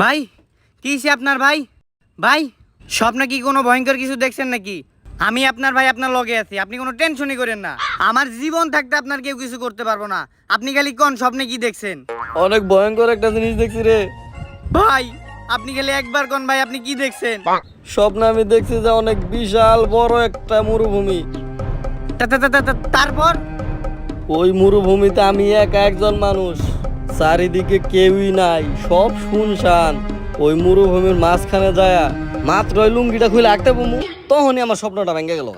ভাই কি হইছে আপনার ভাই? ভাই স্বপ্নে কি কোনো ভয়ঙ্কর কিছু দেখছেন নাকি? আমি আপনার ভাই আপনার লগে আছি, আপনি কোনো টেনশনই করেন না। আমার জীবন থাকতে আপনার কেউ কিছু করতে পারবো না। আপনি খালি কোন স্বপ্নে কি দেখছেন? অনেক ভয়ঙ্কর একটা জিনিস দেখছি রে। ভাই আপনি খালি একবার কোন ভাই আপনি কি দেখছেন? স্বপ্নে আমি দেখছি যে অনেক বিশাল বড় একটা মরুভূমি। তারপর ওই মরুভূমিতে আমি একা একজন মানুষ, চারিদিকে কেউই নাই, সব শুনশান। ওই মরুভূমির মাঝখানে যায়া মাত্র ওই লুঙ্গিটা খুলে আঁকতে বমু, তখনই আমার স্বপ্নটা ভেঙে গেল।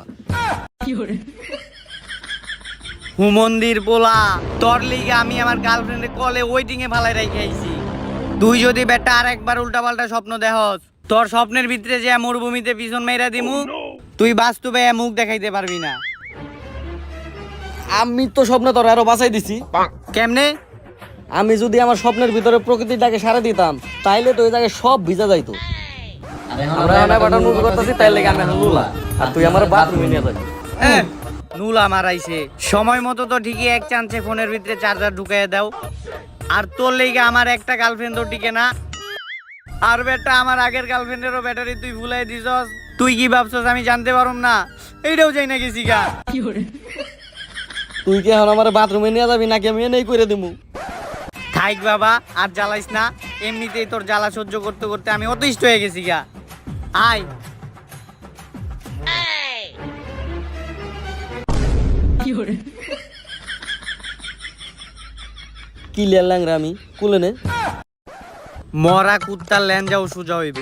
হুমন্দির পোলা, তোর লিগে আমি আমার গার্লফ্রেন্ডের কলে ওয়েটিং এ ফালাই রাখি আইছি। তুই যদি বেটা আর একবার উল্টাপাল্টা স্বপ্ন দেখস, তোর স্বপ্নের ভিতরে যে মরুভূমিতে পিছন মেরা দিমু, তুই বাস্তবে মুখ দেখাইতে পারবি না। আমি তো স্বপ্নে তোর আরো বাঁচাই দিছি। কেমনে? আমি যদি আমার স্বপ্নের ভিতরে প্রকৃতিটাকে সারা দিতাম, তাইলে তো ওই জায়গায় সব ভিজা যাইতো। আমরা এখানে বাটার মুভি করতেছি, তাই লেগে আমি এখন লুলা, আর তুই আমার বাথরুমে নিয়ে যাবি। নুলা মারাইছে সময় মতো তো ঠিকই এক চান্সে ফোনের ভিতরে চার্জার ঢুকাইয়া দাও। আর তোর লেগে আমার একটা গার্লফ্রেন্ড টিকে না। আর বেটা আমার আগের গার্লফ্রেন্ডেরও ব্যাটারি তুই ভুলাই দিছস। তুই কি ভাবছস আমি জানতে পারুম না? এইটাও যাই না গেছি গা। তুই কি এখন আমার বাথরুমে নিয়ে যাবি নাকি আমি এনেই করে দিমু? থাইক বাবা আর জ্বালাইস না, এমনিতেই তোর জ্বালা সহ্য করতে করতে আমি অতিষ্ঠ হয়ে গেছি গা। আয় কি লেলাং রে আমি কুলে নে। মরা কুত্তার ল্যাঞ্জাও সোজা হইব,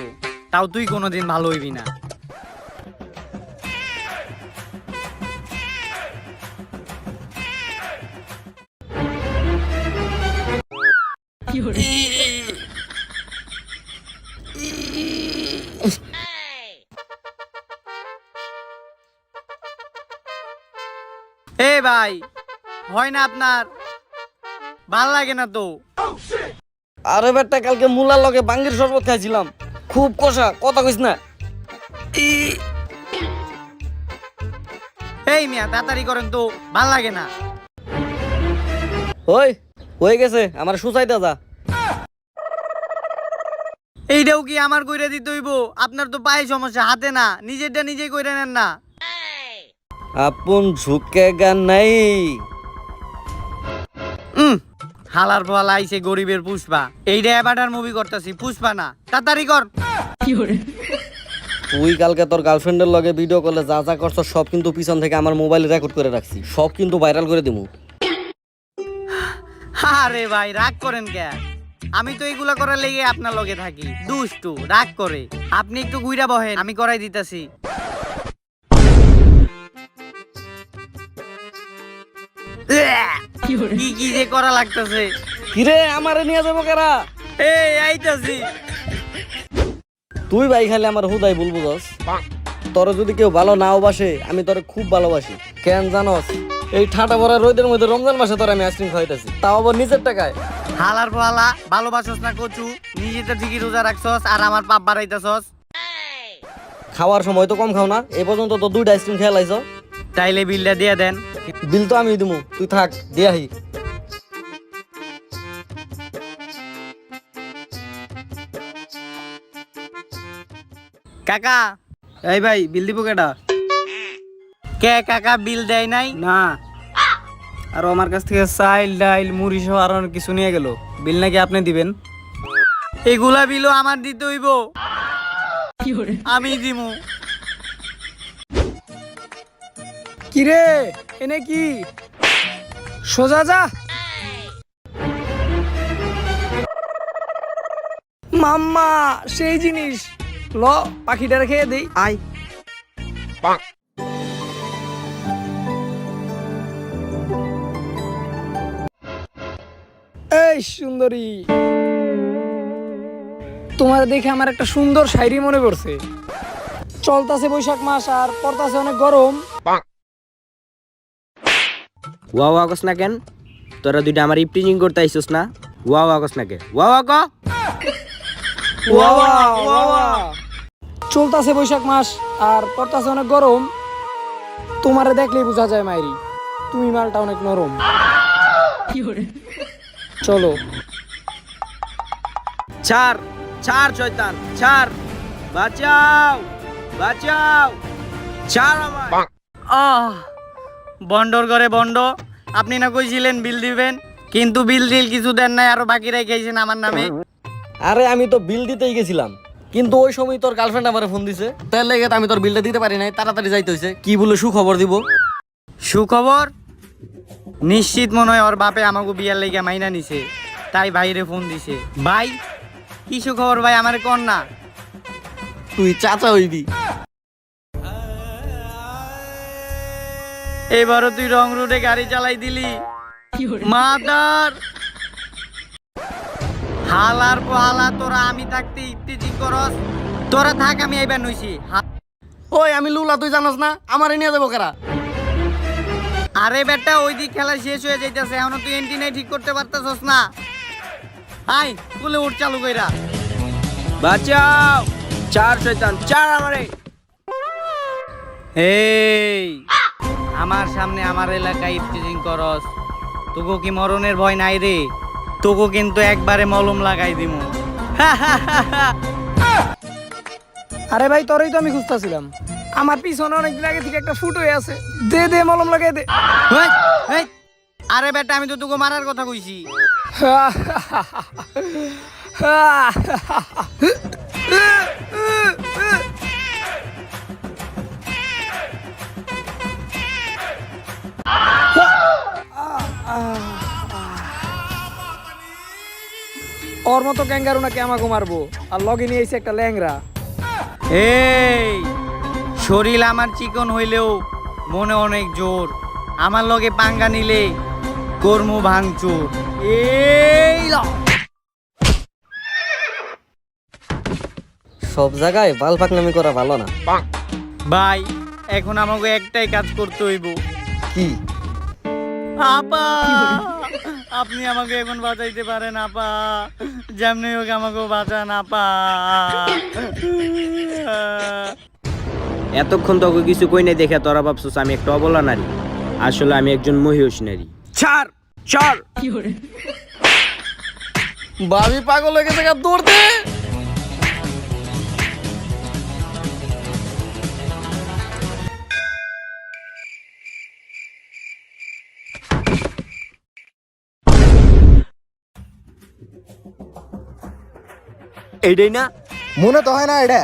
তাও তুই কোনোদিন ভালো হইবি না। এ ভাই হয় না আপনার? ভাল লাগে না তো? আরে বেটা কালকে মুলার লগে বাঙ্গির শরবত খাইছিলাম, খুব কষা, কথা কইস না। এই মিয়া তাড়াতাড়ি করেন তো, ভাল লাগে না। ওই হয়ে গেছে, আমার সুসাইডা যা। এইটাও কি আমার কইরা দিতে হইব? আপনার তো পায়ে সমস্যা, হাতে না, নিজেরটা নিজেই কইরা নেন না। আপন ঝুঁকেগা নাই। হালার ফল আইছে গরিবের পুষ্পা। এইটা এবারটার মুভি করতেছি, পুষ্পা না। তাড়াতাড়ি কর। তুই কালকে তোর গার্লফ্রেন্ডের লগে ভিডিও কলে যা যা করছ সব কিন্তু পিছন থেকে আমার মোবাইলে রেকর্ড করে রাখছি, সব কিন্তু ভাইরাল করে দিমু। আরে ভাই রাগ করেন কে? আমি তো এগুলা করার লেগে আপনার লগে থাকি। দুষ্টু রাগ করে। আপনি একটু গুইরা বহেন, আমি করাই দিতেছি। কি কি যে করা লাগতেছে। কিরে আমারে নিয়ে যাবো কেরা? এই আইতাছি। তুই ভাই খালি আমার হুদাই বলবো দোস। তোর যদি কেউ ভালো নাও বাসে, আমি তোরে খুব ভালোবাসি। কেন জানস? এই ঠাটা ভরা রোদের মধ্যে রমজান মাসে তোর আমি আইসক্রিম খাইতেছি, তাও আবার নিজের টাকায়। হালার ফালা ভালোবাসস না কচু, নিজেতে ঠিকই রোজা রাখছস আর আমার পাপ বাড়াইতেছস। খাওয়ার সময় তো কম খাও না, এই পর্যন্ত তো 2টা আইসক্রিম খেয়ে লাইছ। তাইলে বিলটা দিয়ে দেন। বিল তো আমি দিমু, তুই থাক দিয়ে আহি। কাকা এই ভাই বিল দিব কেডা? কে কাকা বিল দেয় নাই? না, আর আমার কাছ থেকে চাইল ডাইল মুড়ি সহ আর অনেক কিছু নিয়ে গেল। বিল নাকি আপনি দিবেন? এগুলা বিলও আমার দিতে হইব? আমি দিমু। কিরে এনে কি সোজা যা। মাম্মা সেই জিনিস, ল পাখিটা রেখে দেই। আয় এই সুন্দরী, তোমার দেখে আমার একটা সুন্দর শায়রি মনে পড়ছে। চলতাছে বৈশাখ মাস আর পড়তাছে অনেক গরম। ওয়া ওয়া কস না কেন? তোরা দুইটা আমার ইপটিজিং করতে আইছস না? ওয়া ওয়া কস না কে? ওয়া ওয়া ক। চলতাছে বৈশাখ মাস আর পড়তাছে অনেক গরম। তোমারে দেখলেই বোঝা যায় মাইরি, তুমি মালটা অনেক নরম। চলো। ছাড় ছাড় শয়তান ছাড়, বাঁচাও বাঁচাও, ছাড় আমায়। বন্ডর ঘরে বন্ড, আপনি না কইছিলেন বিল দিবেন, কিন্তু বিল টিল কিছু দেন নাই, আরো বাকি রেখেছেন আমার নামে। আরে আমি তো বিল দিতেই গেছিলাম, কিন্তু ওই সময় তোর গার্লফ্রেন্ড আমারে ফোন দিছে, তার লেগে তো আমি তোর বিলটা দিতে পারি নাই, তাড়াতাড়ি যাইতে হইছে। কি বলে সুখবর দিব? সুখবর? নিশ্চিত মনে হয় ওর বাপে আমাকে বিয়ার লেগে মাইনা নিছে, তাই ভাইরে ফোন দিছে। ভাই কি সুখবর ভাই, আমার কোন না? তুই চাচা হইবি। এবারও তুই রং রুটে গাড়ি চালাই দিলি মাদার হালার পোহালা। তোরা আমি থাকতে ইফতিজিং করস, তোরা থাক, আমি এইবার নইছি। ওই আমি লুলা, তুই জানোস না আমারে নিয়ে যাবো কারা? আরে বেটা ওই দিক খেলা শেষ হয়ে যাইতেছে, এখনো তুই এন্টি নাই ঠিক করতে পারতেছস না। আই বলে উঠ চালু কইরা। বাঁচাও, ছাড় শয়তান ছাড় আমারে। এই আমার সামনে আমার এলাকায় ইফতিজিং করস, তোকে কি মরণের ভয় নাই রে? তোকে কিন্তু একবারে মলম লাগাই দিমু। আরে ভাই তোরই তো আমি খুঁজতেছিলাম, আমার পিছনে অনেকদিন আগে থেকে একটা ফুট হয়ে আছে, দে দে মলম লাগাই দে। হেই, হেই। আরে বেটা আমি তো তোকে মারার কথা কইছি। ওর মতো ক্যাঙ্গারু নাকি আমাকে মারবো, আর লগে নিয়ে এসে একটা ল্যাংরা। এই শরীর আমার চিকন হইলেও মনে অনেক জোর, আমার লগে পাঙ্গা নিলে কর্ম ভাঙচুর। এই ল। সব জায়গায় বাল পাকনামি করা ভালো না। ভাই এখন আমাকে একটাই কাজ করতে হইব। কি? আপা আপনি আমাকে এখন বাঁচাইতে পারেন আপা, যেমনি হোক আমাকে বাঁচান আপা। এতক্ষণ তোকে কিছু কই নাই দেখে তোরা ভাবছিস আমি একটা অবলা নারী, আসলে আমি একজন মহিষ নারী। ছাড় ছাড়। ভাবি পাগল হয়ে গেছে, দৌড় দে। এইটাই না? মনে তো হয় না এটা।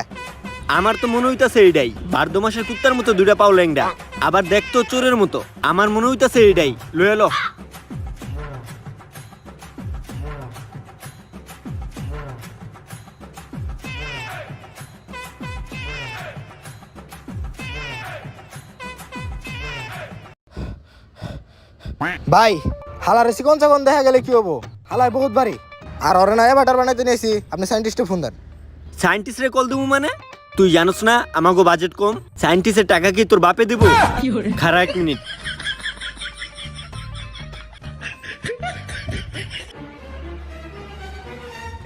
আমার তো মনে হইতাছে এইটাই। বারদো মাসের কুত্তার মতো দুইটা পাও ল্যাংডা, আবার দেখতো চোরের মতো। আমার মনে হইতাছে এইটাই। লয়ে লো। ভাই হালার এসি কোন কোন দেখা গেলে কি হবো, হালায় বহুত ভারী। আর ওরে না ব্যাটার বানাইতে নিয়েছি, আপনি সাইন্টিস্টে ফোন দেন। সায়েন্টিস্টরে কল দেবো মানে? তুই জানোস না আমাগো বাজেট কম? সায়েন্টিস্টের টাকা কি তোর বাপে দেবো? খারা এক মিনিট।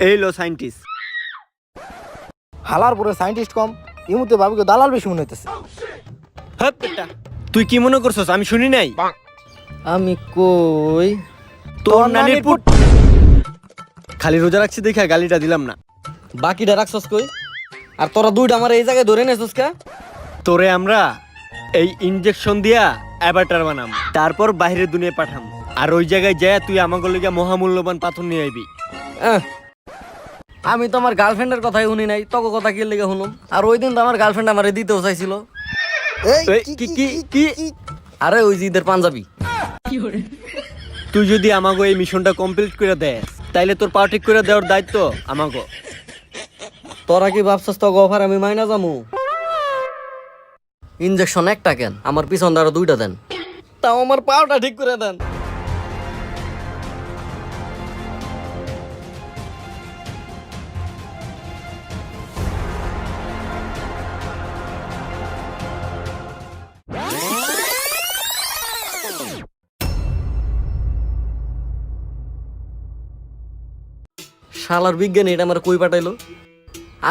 এই লো সায়েন্টিস্ট। হালার পরে সাইন্টিস্ট কম, এই মুহূর্তে ভাবিকে দালাল বেশি মনে হইতেছে। হাত পেটা। তুই কি মনে করছস আমি শুনি নাই? আমি কই? তোর নানির পুট। খালি রোজা রাখছি দেখা গালিটা দিলাম না। বাকিটা রাখছস কই? আর তোরা দুইটা আমার এই জায়গায় ধরে নেছস কা? তোরে আমরা এই ইনজেকশন দিয়া অ্যাভাটার বানাম, তারপর বাইরের দুনিয়ায় পাঠাম। আর ওই জায়গায় যায় তুই আমাকে লইগা মহামূল্যবান পাথর নিয়ে আইবি। আমি তো আমার গার্লফ্রেন্ডের কথাই শুনি নাই, তোকে কথা কি লেগে শুনুম? আর ওই দিন তো আমার গার্লফ্রেন্ড আমারে দিতেও চাইছিল। এই, কি কি কি? আরে ওই যে ঈদের পাঞ্জাবি। তুই যদি আমাকে এই মিশনটা কমপ্লিট করে দেয় তাইলে তোর পা ঠিক করে দেওয়ার দায়িত্ব আমাকে। তোরা কি ভাবছস তো অফার আমি মাইনা যামু? ইনজেকশন একটা কেন, আমার পিছন আরো দুইটা দেন, তাও আমার পাওটা ঠিক করে দেন। শালার বিজ্ঞানী এটা আমার কই পাঠাইলো?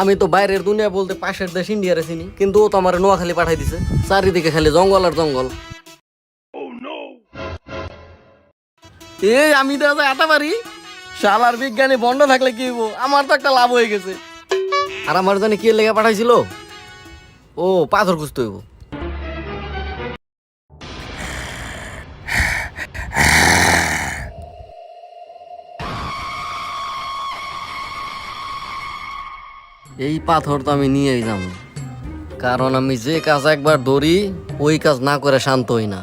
আমি তো বাইরের দুনিয়া বলতে পাশের দেশ ইন্ডিয়ারে চিনি, কিন্তু ও তো আমার নোয়াখালী পাঠাই দিছে। চারিদিকে খালি জঙ্গল আর জঙ্গল। এই আমি তো আটা পারি, শালার বিজ্ঞানী বন্ধ থাকলে কি হইব, আমার তো একটা লাভ হয়ে গেছে। আর আমার জানি কি লেগে পাঠাইছিল, ও পাথর খুঁজতে হইব। এই পাথর তো আমি নিয়েই যাব, কারণ আমি যে কাজ একবার ধরি ওই কাজ না করে শান্ত হই না।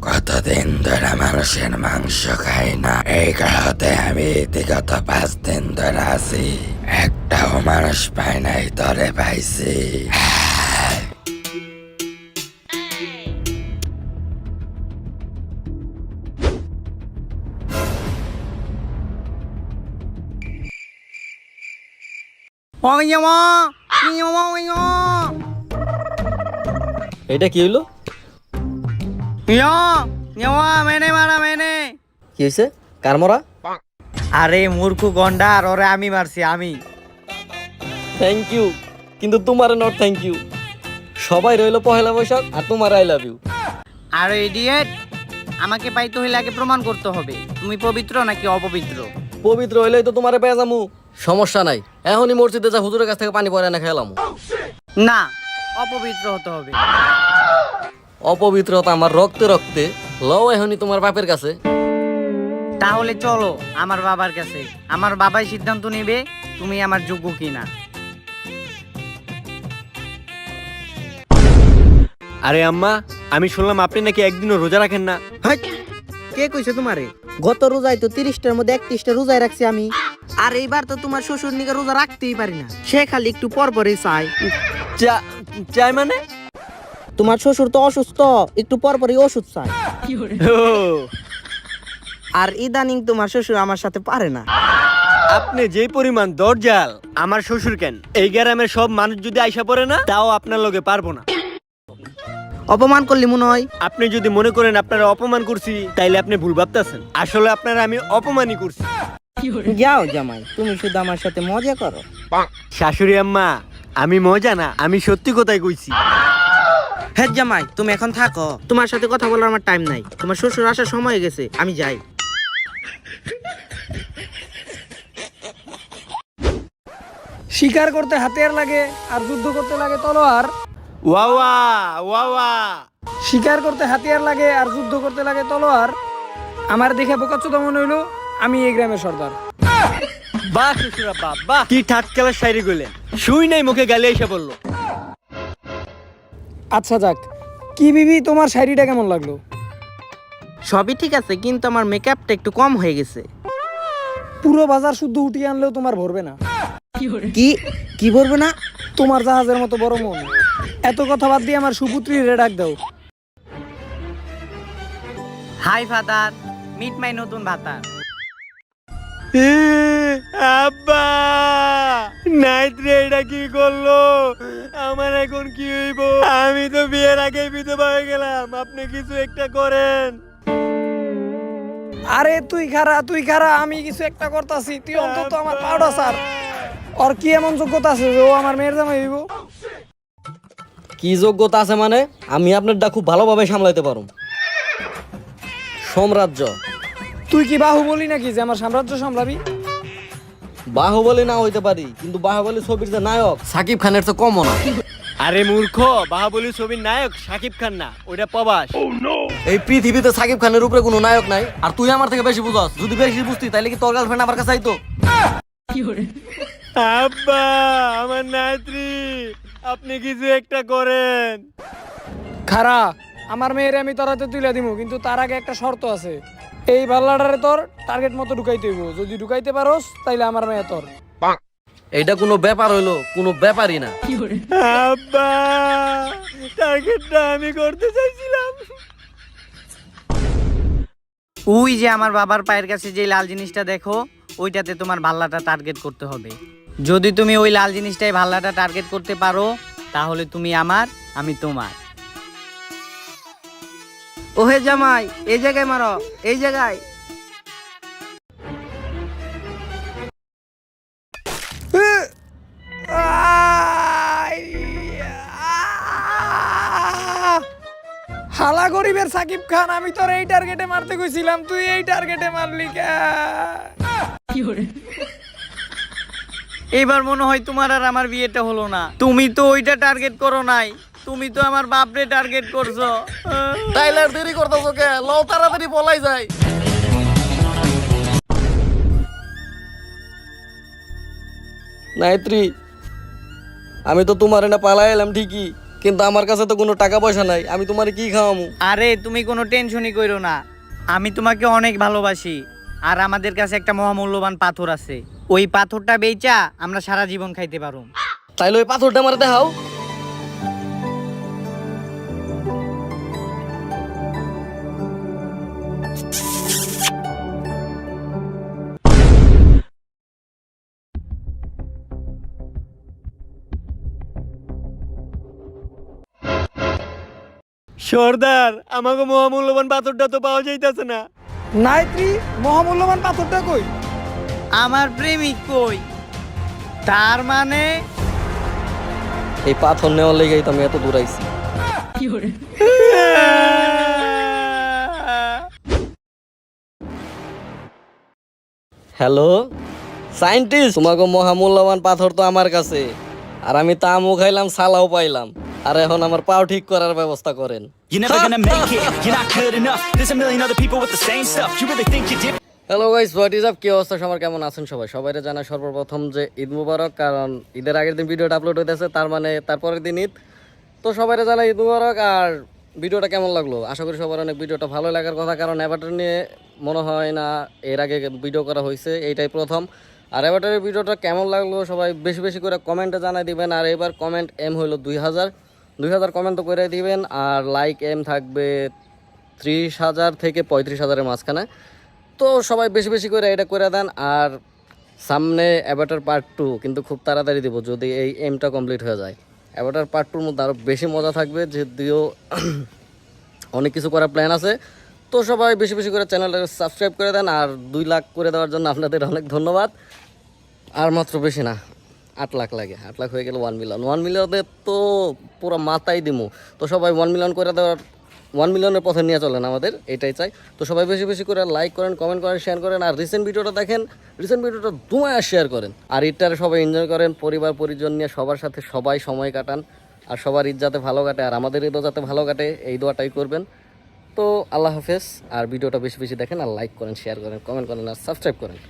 কতদিন ধরে মানুষের মাংস খাই না, এই গ্রহতে আমি বিগত 5 দিন ধরে আছি, একটাও মানুষ পাই নাই, তরে পাইছি। এটা কি হইলো? মেনে মারা মেনে। কি হয়েছে? কার মরা? আরে মূর্খ গন্ডা, আর ওরে আমি মারছি আমি। থ্যাংক ইউ, কিন্তু তোমার নট থ্যাংক ইউ। সবাই রইলো পহেলা বৈশাখ আর তোমার আই লাভ ইউ। আর ইডিয়েট, আমাকে পাইতে হইলে আগে প্রমাণ করতে হবে তুমি পবিত্র নাকি অপবিত্র। পবিত্র হইলেই তো তোমারে পেয়ে যামু, সমস্যা নাই। এখনই মসজিদে যা হুজুরের কাছ থেকে পানি পরে না খেলাম। না, অপবিত্র হতে হবে। অপবিত্রতা আমার রক্তে রক্তে, লও এখনই তোমার বাপের কাছে। তাহলে চলো আমার বাবার কাছে, আমার বাবাই সিদ্ধান্ত নেবে তুমি আমার যোগ্য কিনা। আরে আম্মা, আমি শুনলাম আপনি নাকি একদিনও রোজা রাখেন না। কে কইছে তোমারে? গত রোজায় তো 30টার মধ্যে 31টা রোজায় রাখছি আমি। আর এইবার তো তোমার শ্বশুর নিকে রোজা রাখতেই পারি না, সে খালি একটু পর পরই চায়। চাই মানে? তোমার শ্বশুর তো অসুস্থ, একটু পর পরই ওষুধ চায়। ও, আর ইদানিং তোমার শ্বশুর আমার সাথে পারে না। আপনি যে পরিমাণ দরজাল, আমার শ্বশুর কেন এই গ্রামের সব মানুষ যদি আইসা পড়ে না, তাও আপনার লগে পারবো না। অপমান করলি মনে হয়। আপনি যদি মনে করেন আপনারা অপমান করছি, তাইলে আপনি ভুল ভাবতেছেন। আসলে আপনারা আমি অপমানই করছি। যাও জামাই, তুমি শুধু আমার সাথে মজা করো। শাশুড়ি আম্মা, আমি মজা না, আমি সত্যি কথাই কইছি। হ্যাঁ জামাই, তুমি এখন থাকো, তোমার সাথে কথা বলার আমার টাইম নাই। তোমার শ্বশুর আসার সময় হয়ে গেছে, আমি যাই। শিকার করতে হাতিয়ার লাগে আর যুদ্ধ করতে লাগে তলোয়ার। ওয়াওয়া ওয়াওয়া, শিকার করতে হাতিয়ার লাগে আর যুদ্ধ করতে লাগে তলোয়ার। আমার দেখে বোকাচ্চোদা মনে হইলো আমি এই গ্রামের সর্দার। বাহ শ্বশুর আব্বা, বাহ, কি ঠাটকেলার শায়রি কইলেন, শুই নাই মুখে গালি এসে বললো। আচ্ছা যাক, কি বিবি তোমার শাড়িটা কেমন লাগলো? সবই ঠিক আছে, কিন্তু আমার মেকআপটা একটু কম হয়ে গেছে। পুরো বাজার শুদ্ধ উঠিয়ে আনলেও তোমার ভরবে না। কি কি বলবো না? তোমার জাহাজের মতো বড় মন। এত কথা বাদ দিয়ে আমার সুপুত্রীর ডাক দাও। হাই ফাদার, মিট মাই নতুন ভাতার। আব্বা, নাইট রে এটা কি করলো? আমার এখন কি হইব? আমি তো বিয়ের আগে বিধবা হয়ে গেলাম, আপনি কিছু একটা করেন। আরে তুই খারা, আমি কিছু একটা করতাছি, তুই অন্তত আমার পাউডা স্যার। ওর কি এমন যোগ্যতা আছে যে ও আমার মেয়ের জামাই হইব? কি যোগ্যতা আছে মানে? আমি আপনারটা খুব ভালোভাবে সামলাইতে পারো। সাম্রাজ্য। তুই কি বাহুবলী নাকি যে আমার সাম্রাজ্য সামলাবি? বাহুবলী না হইতে পারি, কিন্তু বাহুবলী ছবির যে নায়ক সাকিব খানের তো কমও না। আরে মূর্খ, বাহুবলী ছবির নায়ক সাকিব খান না, ওইটা প্রবাস। এই পৃথিবীতে সাকিব খানের উপরে কোনো নায়ক নাই, আর তুই আমার থেকে বেশি বুঝাস। যদি বেশি বুঝতি তাইলে কি তোর গার্লফ্রেন্ড আমার কাছে আইতো? আব্বা, আমার নাতরি, আপনি কিছু একটা করেন। খারা, আমার মেয়ের আমি তোর হাতে তুলে দিব, কিন্তু তার আগে একটা শর্ত আছে। এই পাল্লাটারে তোর টার্গেট মতো ঢুকাইতে হইব। যদি ঢুকাইতে পারোস তাইলে আমার মেয়ে তোর। এইটা কোনো ব্যাপার হইলো? কোনো ব্যাপারই না। আব্বা, টার্গেটটা আমি করতে চাইছিলাম। ওই যে আমার বাবার পায়ের কাছে যে লাল জিনিসটা দেখো, ওইটাতে তোমার ভাল্লাটা টার্গেট করতে হবে। যদি তুমি ওই লাল জিনিসটাই ভাল্লাটা টার্গেট করতে পারো, তাহলে তুমি আমার, আমি তোমার। ওহে জামাই, এই জায়গায় মারো, এই জায়গায়। হালা গরিবের সাকিব খান, আমি তোর এই টার্গেটে মারতে কইছিলাম, তুই এই টার্গেটে মারলি কে? এবার মনে হয় তোমার আর আমার বিয়েটা হলো না। তুমি তো ওইটা টার্গেট করো নাই, তুমি তো আমার বাপরে টার্গেট করছো। তাইলে আর দেরি করতেছো কে? লও তাড়াতাড়ি বলাই যায়। নাইত্রী, আমি তো তোমার না পালাই এলাম ঠিকই, কিন্তু আমার কাছে তো কোনো টাকা পয়সা নাই, আমি তোমার কি খাওয়ামু? আরে তুমি কোনো টেনশনই করো না, আমি তোমাকে অনেক ভালোবাসি। আর আমাদের কাছে একটা মহামূল্যবান পাথর আছে, ওই পাথরটা বেচা আমরা সারা জীবন খাইতে পারো। তাইলে ওই পাথরটা আমার দেখাও। সর্দার, আমাকে মহামূল্যবান পাথরটা তো পাওয়া যাইতেছে না। নাইত্রি, মহামূল্যবান পাথরটা কই? আমার প্রেমিক কই? তার মানে এই পাথর নেওয়ার লেগেই তো আমি এত দূর আইছি। হ্যালো সায়েন্টিস্ট, তোমাকে মহামূল্যবান পাথর তো আমার কাছে, আর আমি তামও খাইলাম, সালাও পাইলাম, আর এখন আমার পাও ঠিক করার ব্যবস্থা করেন। You're never gonna make it, you're not good enough. There's a million other people with the same stuff. You really think you're different? Hello guys, what is up? কি অবস্থা সবার, কেমন আছেন সবাই? সবাইরে জানাই সর্বপ্রথম যে ঈদ মুবারক, কারণ ঈদের আগের দিন ভিডিওটা আপলোড হইতেছে, তার মানে তারপরের দিন ঈদ। তো সবাইরে জানাই ঈদ মুবারক। আর ভিডিওটা কেমন লাগলো? আশা করি সবার অনেক ভিডিওটা ভালো লাগার কথা, কারণ অ্যাভাটার নিয়ে মনে হয় না এর আগে ভিডিও করা হয়েছে, এইটাই প্রথম। আর অ্যাভাটারের ভিডিওটা কেমন লাগলো সবাই বেশি বেশি করে কমেন্টে জানাই দিবেন। আর এবার কমেন্ট এম হইলো 2000 কমেন্ট তো করে দিবেন। আর লাইক এম থাকবে 30,000 থেকে 35,000-এর মাঝখানে। তো সবাই বেশি বেশি করে এটা করে দেন। আর সামনে অ্যাভাটার পার্ট 2 কিন্তু খুব তাড়াতাড়ি দিব, যদি এই এমটা কমপ্লিট হয়ে যায়। অ্যাভাটার পার্ট 2-র মধ্যে আরও বেশি মজা থাকবে, যদিও অনেক কিছু করার প্ল্যান আছে। তো সবাই বেশি বেশি করে চ্যানেলটাকে সাবস্ক্রাইব করে দেন। আর 2 লাখ করে দেওয়ার জন্য আপনাদের অনেক ধন্যবাদ। আর মাত্র বেশি না, 8 লাখ লাগে। 8 লাখ হয়ে গেলে 1 মিলিয়ন। 1 মিলিয়নে তো পুরো মাথায় দিমু। তো সবাই 1 মিলিয়ন করে দেওয়ার, 1 মিলিয়নের পথে নিয়ে চলেন, আমাদের এটাই চাই। তো সবাই বেশি বেশি করে লাইক করেন, কমেন্ট করেন, শেয়ার করেন। আর রিসেন্ট ভিডিওটা দেখেন, রিসেন্ট ভিডিওটা দুমায়া শেয়ার করেন। আর ঈদটারে সবাই এনজয় করেন, পরিবার পরিজন নিয়ে সবার সাথে সবাই সময় কাটান। আর সবার ঈদ যাতে ভালো কাটে, আর আমাদের ঈদও যাতে ভালো কাটে, এই দোয়াটাই করবেন। তো আল্লাহ হাফেজ। আর ভিডিওটা বেশি বেশি দেখেন, আর লাইক করেন, শেয়ার করেন, কমেন্ট করেন, আর সাবস্ক্রাইব করেন।